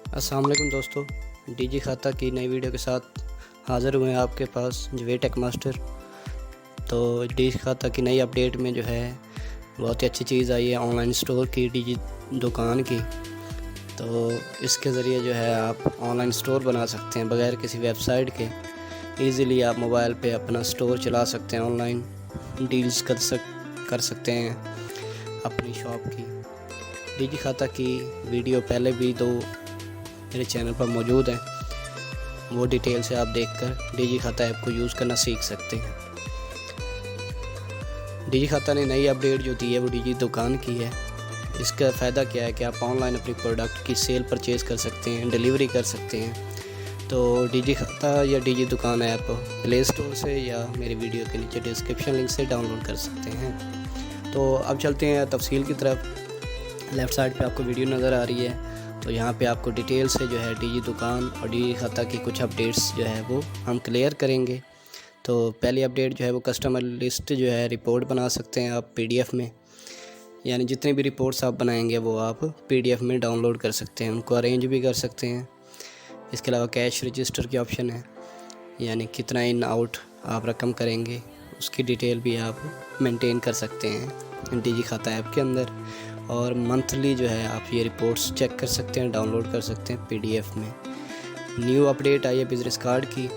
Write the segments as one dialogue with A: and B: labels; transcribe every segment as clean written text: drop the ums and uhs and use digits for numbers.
A: अस्सलाम वालेकुम दोस्तों, डीजी खाता की नई वीडियो के साथ हाज़िर हुए हैं आपके पास जवेद टेक मास्टर। तो डीजी खाता की नई अपडेट में जो है बहुत ही अच्छी चीज़ आई है ऑनलाइन स्टोर की, डीजी दुकान की। तो इसके ज़रिए जो है आप ऑनलाइन स्टोर बना सकते हैं बग़ैर किसी वेबसाइट के। ईज़िली आप मोबाइल पे अपना स्टोर चला सकते हैं, ऑनलाइन डील्स कर सकते हैं अपनी शॉप की। डीजी खाता की वीडियो पहले भी 2 मेरे चैनल पर मौजूद है, वो डिटेल से आप देखकर डीजी खाता ऐप को यूज़ करना सीख सकते हैं। डीजी खाता ने नई अपडेट जो दी है वो डीजी दुकान की है। इसका फ़ायदा क्या है कि आप ऑनलाइन अपनी प्रोडक्ट की सेल परचेज़ कर सकते हैं, डिलीवरी कर सकते हैं। तो डीजी खाता या डीजी दुकान ऐप प्ले स्टोर से या मेरी वीडियो के नीचे डिस्क्रिप्शन लिंक से डाउनलोड कर सकते हैं। तो अब चलते हैं तफसील की तरफ। लेफ़्ट साइड पे आपको वीडियो नज़र आ रही है, तो यहाँ पे आपको डिटेल से जो है डीजी दुकान और डीजी खाता की कुछ अपडेट्स जो है वो हम क्लियर करेंगे। तो पहली अपडेट जो है वो कस्टमर लिस्ट जो है रिपोर्ट बना सकते हैं आप पीडीएफ में, यानी जितनी भी रिपोर्ट्स आप बनाएंगे वो आप पीडीएफ में डाउनलोड कर सकते हैं, उनको अरेंज भी कर सकते हैं। इसके अलावा कैश रजिस्टर की ऑप्शन है, यानी कितना इन आउट आप रकम करेंगे उसकी डिटेल भी आप मेंटेन कर सकते हैं डीजी खाता ऐप के अंदर। और मंथली जो है आप ये रिपोर्ट्स चेक कर सकते हैं, डाउनलोड कर सकते हैं पीडीएफ में। न्यू अपडेट आई है बिज़नेस कार्ड की।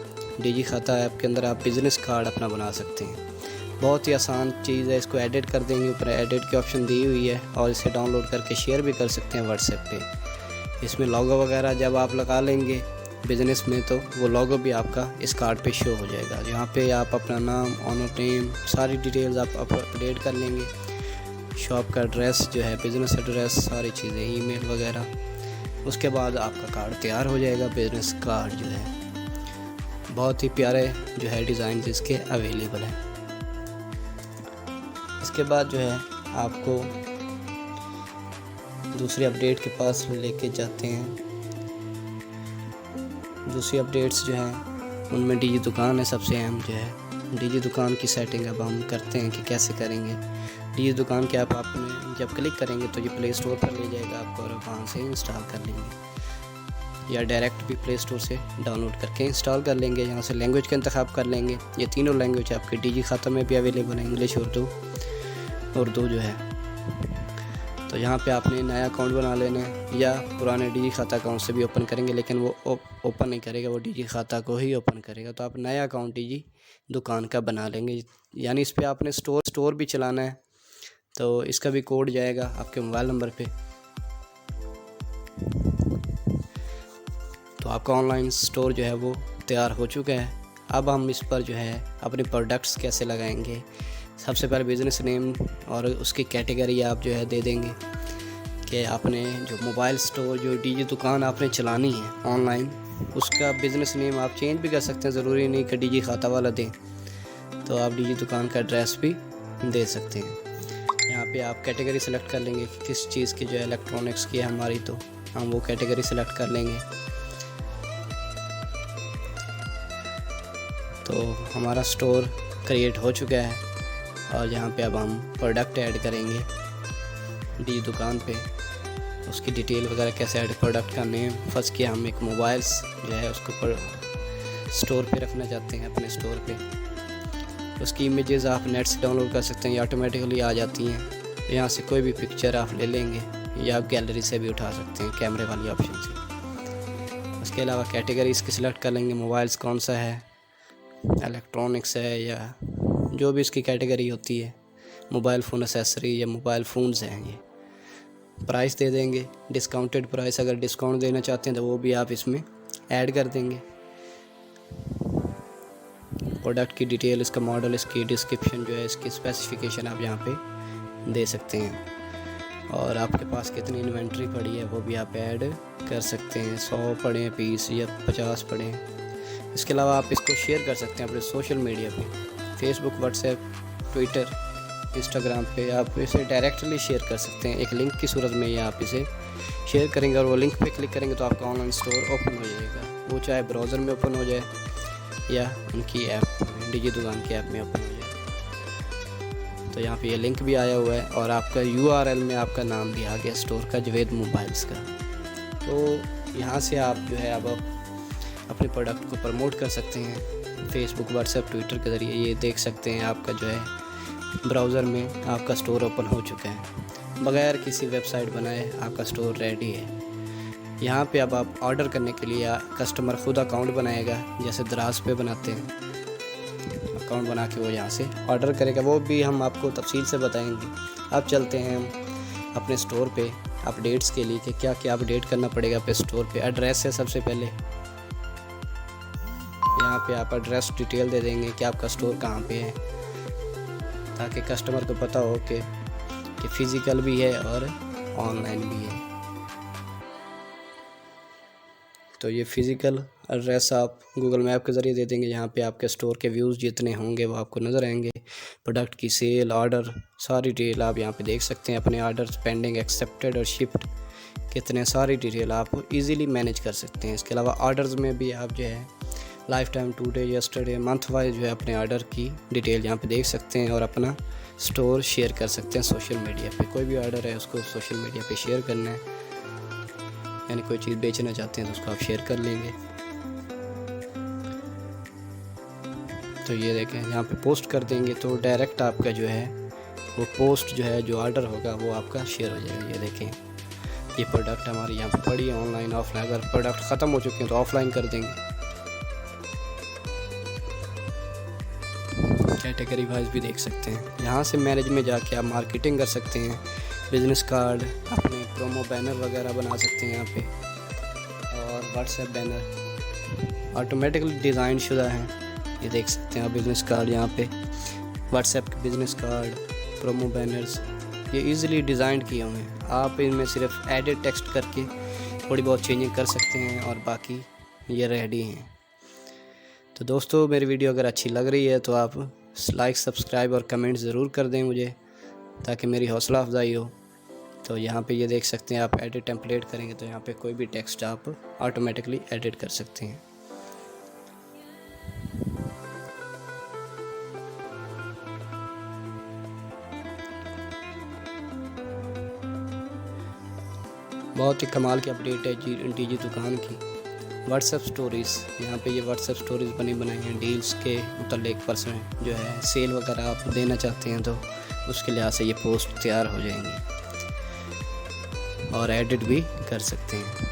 A: डीजी खाता ऐप के अंदर आप बिज़नेस कार्ड अपना बना सकते हैं। बहुत ही आसान चीज़ है, इसको एडिट कर देंगे, ऊपर एडिट की ऑप्शन दी हुई है और इसे डाउनलोड करके शेयर भी कर सकते हैं व्हाट्सएप पे। इसमें लोगो वगैरह जब आप लगा लेंगे बिज़नेस में तो वो लोगो भी आपका इस कार्ड पे शो हो जाएगा। यहाँ पे आप अपना नाम, ऑनर नेम, सारी डिटेल्स आप अपडेट कर लेंगे, शॉप का एड्रेस जो है, बिज़नेस एड्रेस, सारी चीज़ें, ईमेल वगैरह। उसके बाद आपका कार्ड तैयार हो जाएगा। बिज़नेस कार्ड जो है बहुत ही प्यारे जो है डिज़ाइन इसके अवेलेबल है। इसके बाद जो है आपको दूसरी अपडेट के पास लेके जाते हैं। दूसरी अपडेट्स जो हैं उनमें डीजी दुकान है सबसे अहम जो है। डीजी दुकान की सेटिंग अब हम करते हैं कि कैसे करेंगे। डीजी दुकान के आप आपने जब क्लिक करेंगे तो ये प्ले स्टोर पर ले जाएगा आपको और वहाँ से इंस्टॉल कर लेंगे, या डायरेक्ट भी प्ले स्टोर से डाउनलोड करके इंस्टॉल कर लेंगे। यहाँ से लैंग्वेज का इंतखाब कर लेंगे। ये तीनों लैंग्वेज आपके डीजी खाता में भी अवेलेबल है, इंग्लिश, उर्दू जो है। तो यहाँ पे आपने नया अकाउंट बना लेना है, या पुराने डीजी खाता अकाउंट से भी ओपन करेंगे, लेकिन वो ओपन नहीं करेगा, वो डीजी खाता को ही ओपन करेगा। तो आप नया अकाउंट डीजी दुकान का बना लेंगे, यानी इस पर आपने स्टोर भी चलाना है। तो इसका भी कोड जाएगा आपके मोबाइल नंबर पे। तो आपका ऑनलाइन स्टोर जो है वो तैयार हो चुका है। अब हम इस पर जो है अपने प्रोडक्ट्स कैसे लगाएंगे। सबसे पहले बिज़नेस नेम और उसकी कैटेगरी आप जो है दे देंगे कि आपने जो मोबाइल स्टोर, जो डीजी दुकान आपने चलानी है ऑनलाइन, उसका बिज़नेस नेम आप चेंज भी कर सकते हैं, ज़रूरी नहीं कि डीजी खाता वाला दें। तो आप डीजी दुकान का एड्रेस भी दे सकते हैं। यहाँ पे आप कैटेगरी सेलेक्ट कर लेंगे कि किस चीज़ की जो है, इलेक्ट्रॉनिक्स की है हमारी, तो हम वो कैटेगरी सेलेक्ट कर लेंगे। तो हमारा स्टोर क्रिएट हो चुका है और यहाँ पे अब हम प्रोडक्ट ऐड करेंगे डीजी दुकान पे। उसकी डिटेल वगैरह कैसे ऐड, प्रोडक्ट का नेम, फर्स्ट किया हम एक मोबाइल्स जो है उसको स्टोर पे रखना चाहते हैं अपने स्टोर पे। उसकी इमेजेस आप नेट से डाउनलोड कर सकते हैं, ये ऑटोमेटिकली आ जाती हैं। यहाँ से कोई भी पिक्चर आप ले लेंगे या आप गैलरी से भी उठा सकते हैं कैमरे वाली ऑप्शन से। उसके अलावा कैटेगरी इसकी सिलेक्ट कर लेंगे, मोबाइल्स कौन सा है, इलेक्ट्रॉनिक्स है या जो भी इसकी कैटेगरी होती है, मोबाइल फ़ोन एसेसरी या मोबाइल फ़ोन्स हैं। ये प्राइस दे देंगे, डिस्काउंटेड प्राइस, अगर डिस्काउंट देना चाहते हैं तो वो भी आप इसमें ऐड कर देंगे। प्रोडक्ट की डिटेल, इसका मॉडल, इसकी डिस्क्रिप्शन जो है, इसकी स्पेसिफिकेशन आप यहाँ पे दे सकते हैं। और आपके पास कितनी इन्वेंट्री पड़ी है वो भी आप ऐड कर सकते हैं, 100 पड़े पीस या 50 पड़े। इसके अलावा आप इसको शेयर कर सकते हैं अपने सोशल मीडिया पे, फेसबुक, व्हाट्सएप, ट्विटर, इंस्टाग्राम पे आप इसे डायरेक्टली शेयर कर सकते हैं। एक लिंक की सूरत में या आप इसे शेयर करेंगे और वो लिंक पे क्लिक करेंगे तो आपका ऑनलाइन स्टोर ओपन हो जाएगा। वो चाहे ब्राउज़र में ओपन हो जाए या उनकी ऐप, डीजी दुकान की ऐप में ओपन हो जाए। तो यहाँ पे ये लिंक भी आया हुआ है और आपका URL में आपका नाम भी आ गया स्टोर का, जवेद मोबाइल्स का। तो यहाँ से आप जो है अब अपने प्रोडक्ट को प्रमोट कर सकते हैं फेसबुक, व्हाट्सएप, ट्विटर के ज़रिए। ये देख सकते हैं आपका जो है ब्राउज़र में आपका स्टोर ओपन हो चुका है, बगैर किसी वेबसाइट बनाए आपका स्टोर रेडी है। यहाँ पे अब आप ऑर्डर करने के लिए कस्टमर खुद अकाउंट बनाएगा, जैसे दराज पे बनाते हैं, अकाउंट बना के वो यहाँ से ऑर्डर करेगा। वो भी हम आपको तफसील से बताएंगे। अब चलते हैं हम अपने स्टोर पे अपडेट्स के लिए कि क्या क्या अपडेट करना पड़ेगा अपने स्टोर पे। एड्रेस है सबसे पहले, यहाँ पे आप एड्रेस डिटेल दे देंगे कि आपका स्टोर कहाँ पे है, ताकि कस्टमर को पता हो कि फ़िज़िकल भी है और ऑनलाइन भी है। तो ये फ़िज़िकल एड्रेस आप गूगल मैप के ज़रिए दे देंगे। यहाँ पे आपके स्टोर के व्यूज़ जितने होंगे वो आपको नज़र आएंगे। प्रोडक्ट की सेल, ऑर्डर, सारी डिटेल आप यहाँ पे देख सकते हैं। अपने ऑर्डर्स पेंडिंग, एक्सेप्टेड और शिफ्ट कितने, सारी डिटेल आप इजीली मैनेज कर सकते हैं। इसके अलावा ऑर्डर्स में भी आप जो है life time, today, yesterday, month wise जो है अपने ऑर्डर की डिटेल यहाँ पे देख सकते हैं और अपना स्टोर शेयर कर सकते हैं सोशल मीडिया पे। कोई भी ऑर्डर है उसको सोशल मीडिया पे शेयर करना है, यानी कोई चीज़ बेचना चाहते हैं तो उसको आप शेयर कर लेंगे। तो ये देखें, यहाँ पे पोस्ट कर देंगे तो डायरेक्ट आपका जो है वो पोस्ट जो है, जो ऑर्डर होगा वो आपका शेयर हो जाएगा। ये देखें, ये प्रोडक्ट हमारे यहाँ पे पड़ी है ऑनलाइन, ऑफलाइन। अगर प्रोडक्ट ख़त्म हो चुके हैं तो ऑफलाइन कर देंगे। कैटेगरी वाइज भी देख सकते हैं। यहाँ से मैनेज में जाके आप मार्केटिंग कर सकते हैं, बिज़नेस कार्ड, अपने प्रोमो बैनर वगैरह बना सकते हैं यहाँ पे, और व्हाट्सएप बैनर ऑटोमेटिकली डिज़ाइन शुदा है। ये देख सकते हैं आप बिज़नेस कार्ड, यहाँ पे व्हाट्सएप के बिज़नेस कार्ड, प्रोमो बैनर्स, ये इजीली डिज़ाइन किए हुए हैं। आप इनमें सिर्फ एडिट टेक्स्ट करके थोड़ी बहुत चेंजिंग कर सकते हैं और बाकी ये रेडी हैं। तो दोस्तों, मेरी वीडियो अगर अच्छी लग रही है तो आप लाइक, सब्सक्राइब और कमेंट ज़रूर कर दें मुझे, ताकि मेरी हौसला अफजाई हो। तो यहाँ पे ये देख सकते हैं आप एडिट टेम्पलेट करेंगे तो यहाँ पे कोई भी टेक्स्ट आप ऑटोमेटिकली एडिट कर सकते हैं। बहुत ही कमाल की अपडेट है डीजी दुकान की। व्हाट्सएप स्टोरीज़, यहाँ पे ये व्हाट्सएप स्टोरीज़ बनाई हैं डील्स के मुतल्लिक़। पर्सन जो है सेल वगैरह आप देना चाहते हैं तो उसके लिहाज से ये पोस्ट तैयार हो जाएंगी और एडिट भी कर सकते हैं।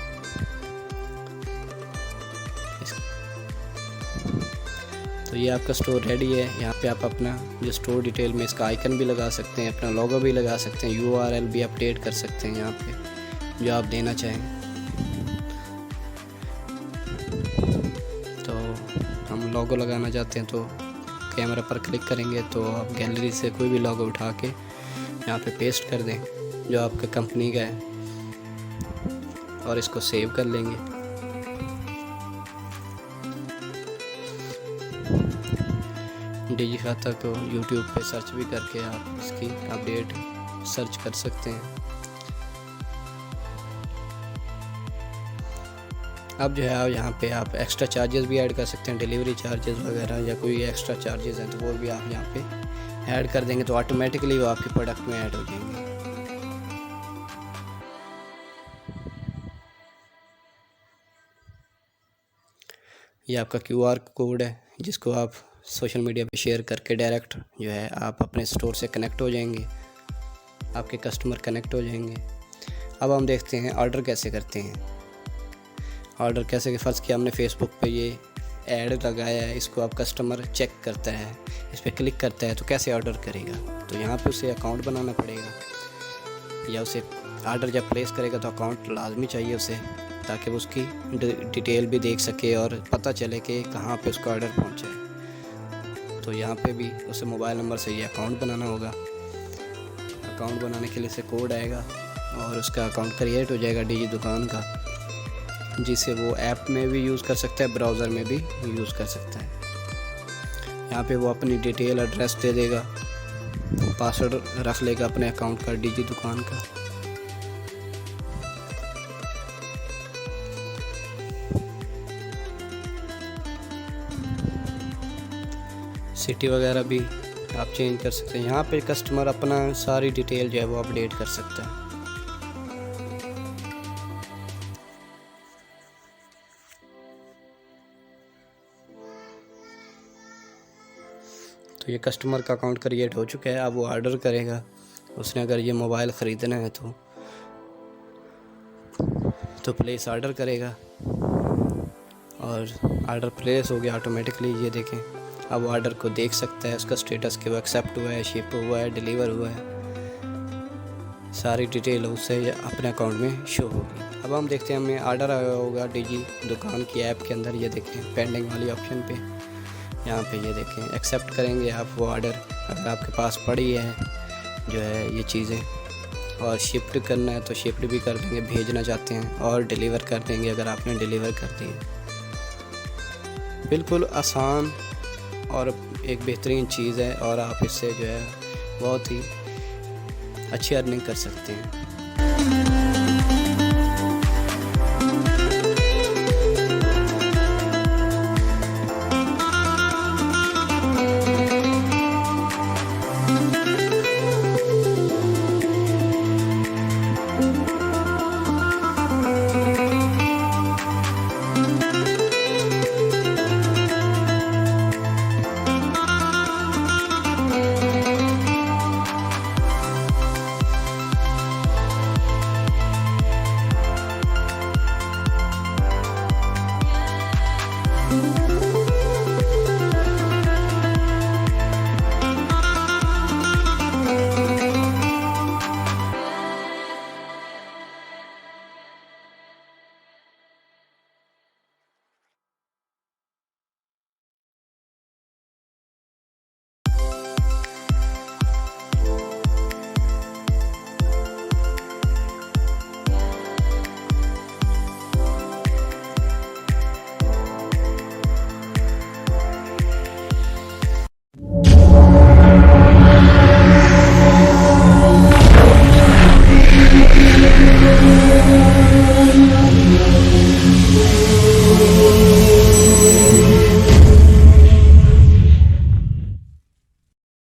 A: तो ये आपका स्टोर रेडी है। यहाँ पे आप अपना जो स्टोर डिटेल में इसका आइकन भी लगा सकते हैं, अपना लोगो भी लगा सकते हैं, URL भी अपडेट कर सकते हैं यहाँ पे जो आप देना चाहें। तो हम लोगो लगाना चाहते हैं तो कैमरा पर क्लिक करेंगे तो आप गैलरी से कोई भी लोगो उठा के यहाँ पे पेस्ट कर दें जो आपका कंपनी का है, और इसको सेव कर लेंगे। डीजी खाता को यूट्यूब पे सर्च भी करके आप इसकी अपडेट सर्च कर सकते हैं। अब जो है आप यहाँ पे आप एक्स्ट्रा चार्जेस भी ऐड कर सकते हैं, डिलीवरी चार्जेस वगैरह, या कोई एक्स्ट्रा चार्जेस हैं तो वो भी आप यहाँ पे ऐड कर देंगे तो ऑटोमेटिकली वो आपके प्रोडक्ट में ऐड हो जाएंगे। ये आपका QR कोड है जिसको आप सोशल मीडिया पे शेयर करके डायरेक्ट जो है आप अपने स्टोर से कनेक्ट हो जाएंगे, आपके कस्टमर कनेक्ट हो जाएंगे। अब हम देखते हैं ऑर्डर कैसे करते हैं। ऑर्डर कैसे, फ़र्ज़ किया हमने फेसबुक पे ये ऐड लगाया है, इसको आप कस्टमर चेक करता है, इस पर क्लिक करता है तो कैसे ऑर्डर करेगा। तो यहाँ पे उसे अकाउंट बनाना पड़ेगा, या उसे ऑर्डर जब प्लेस करेगा तो अकाउंट लाजमी चाहिए उसे, ताकि वो उसकी डिटेल भी देख सके और पता चले कि कहाँ पे उसका ऑर्डर पहुँचा है। तो यहाँ पे भी उसे मोबाइल नंबर से ये अकाउंट बनाना होगा। अकाउंट बनाने के लिए से कोड आएगा और उसका अकाउंट क्रिएट हो जाएगा डीजी दुकान का, जिसे वो ऐप में भी यूज़ कर सकता है, ब्राउज़र में भी यूज़ कर सकता है। यहाँ पे वो अपनी डिटेल, एड्रेस दे देगा, पासवर्ड रख लेगा अपने अकाउंट का डीजी दुकान का। सिटी वगैरह भी आप चेंज कर सकते हैं। यहाँ पे कस्टमर अपना सारी डिटेल जो है वो अपडेट कर सकता है। तो ये कस्टमर का अकाउंट क्रिएट हो चुका है। अब वो ऑर्डर करेगा, उसने अगर ये मोबाइल ख़रीदना है तो प्लेस ऑर्डर करेगा और ऑर्डर प्लेस हो गया ऑटोमेटिकली। ये देखें, अब ऑर्डर को देख सकता है, उसका स्टेटस कि वो एक्सेप्ट हुआ है, शिप हुआ है, डिलीवर हुआ है, सारी डिटेल उससे अपने अकाउंट में शो होगी। अब हम देखते हैं हमें ऑर्डर आया होगा डिजी दुकान की ऐप के अंदर। ये देखें पेंडिंग वाली ऑप्शन पे, यहाँ पे ये देखें एक्सेप्ट करेंगे आप वो ऑर्डर अगर आपके पास पड़ी है जो है ये चीज़ें, और शिफ्ट करना है तो शिफ्ट भी कर देंगे, भेजना चाहते हैं और डिलीवर कर देंगे अगर आपने डिलीवर कर दी। बिल्कुल आसान और एक बेहतरीन चीज़ है और आप इससे जो है बहुत ही अच्छी अर्निंग कर सकते हैं।